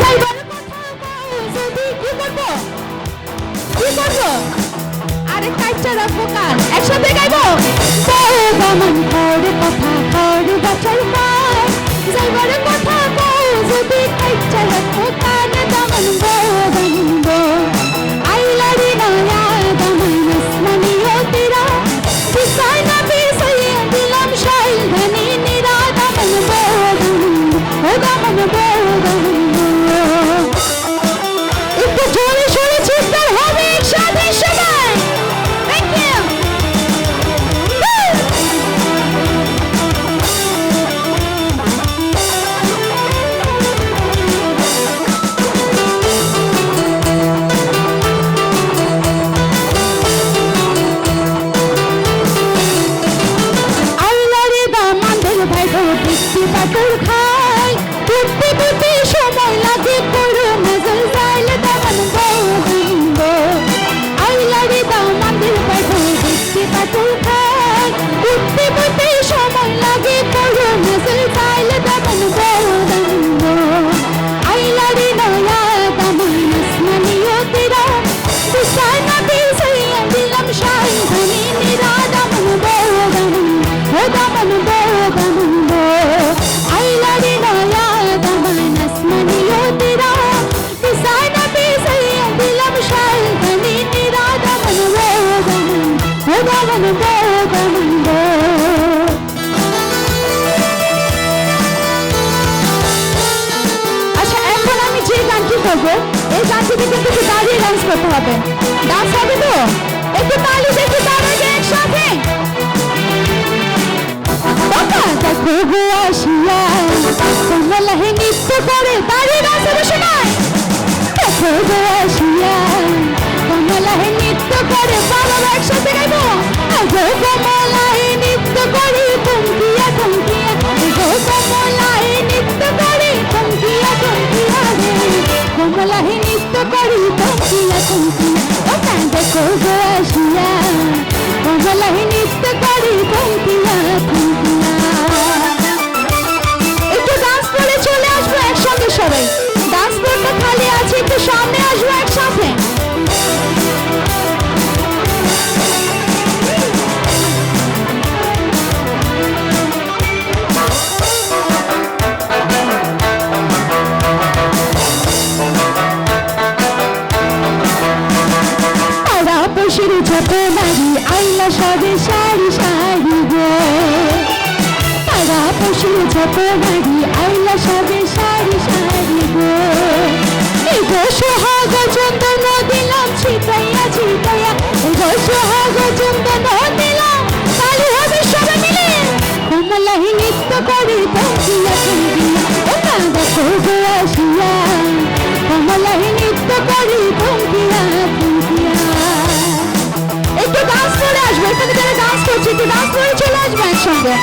যাইবার কথা কও যদি কি করবো কি করবো আরে কাইটা রাখবো কান একসাথে গাইবো দামন কর কথা কর বাঁচার পায় যাইবার কথা কও যদি কাইটা রাখবো কান দামন গো আইলারি নয়া দামন আসমানি ও তেরা বিছাই না বিছাইয়া দিলাম শাইল ধনি নিরা দামন ও দামন একটু জোরে সোরে চিৎকার হবে একসাথে সবাই থ্যাংক ইউ আইলারে দামানদের ভাই গো বৃষ্টি পাথর খায় টুপি টুপি সময় লাগে করো নজর যাইলে দামান গো আইলারে দামানদের ভাই গো বৃষ্টি পাথর খায় টুপি টুপি সময় লাগে করো নজর যাইলে দামান গো আইলারে নয়া দামান আসমানি ও তেরা বিছাই না বিছাইয়া দিলাম শাইল ধনি নিরা দামান ও দামান গো আইলারে নয়া দামান আসমানি ও তেরা বিছাই না বিছাইয়া দিলাম শাইল ধনি নিরা দামান ও দামান গো আচ্ছা এখন আমি যে গানটি করবো এই গানটিতে কিন্তু একটু দাঁড়িয়ে ডান্স করতে হবে ডান্স হবে তো একটু তালি দেখি তার আগে একসাথে বাবা দেখো গো আসিয়া কমলাহে নৃত্য করে দাঁড়িয়ে ডান্স হবে সবাই দেখো গো আসিয়া কমলাহে নৃত্য করে বাবা একসাথে গাইবো গো কমলাহে নৃত্য করে থমকিয়া থমকিয়া গো কমলাহে নৃত্য করে থমকিয়া থমকিয়া কমলাহে নৃত্য করে থমকিয়া থমকিয়া ওটা দেখো গো আসিয়া কমলাহে নৃত্য করে থমকিয়া থমকিয়া একটু ডান্স করে চলে আসবো একসঙ্গে সবাই ডান্স করতে খালি আছে একটু সামনে আসবো একসাথে পশুর ছোট নারী আইলা সবে সারি সারি গো তারা পশুর ছোট নারী আইলা সবে সারি সারি গো এগো সোহাগ চন্দন দিলাম ছিটাইয়া ছিটাইয়া এগো সোহাগ চন্দন দিলাম তালি হবে সবে মিলে কমলাহি নৃত্য করে থমকিয়া থমকিয়া ওটা দেখো গো আসিয়া কমলাহি নৃত্য করে থমকিয়া থমকিয়া একটু ডান্স করে আসবো এখানে যারা ডান্স করছে একটু ডান্স করে চলে আসবো একসঙ্গে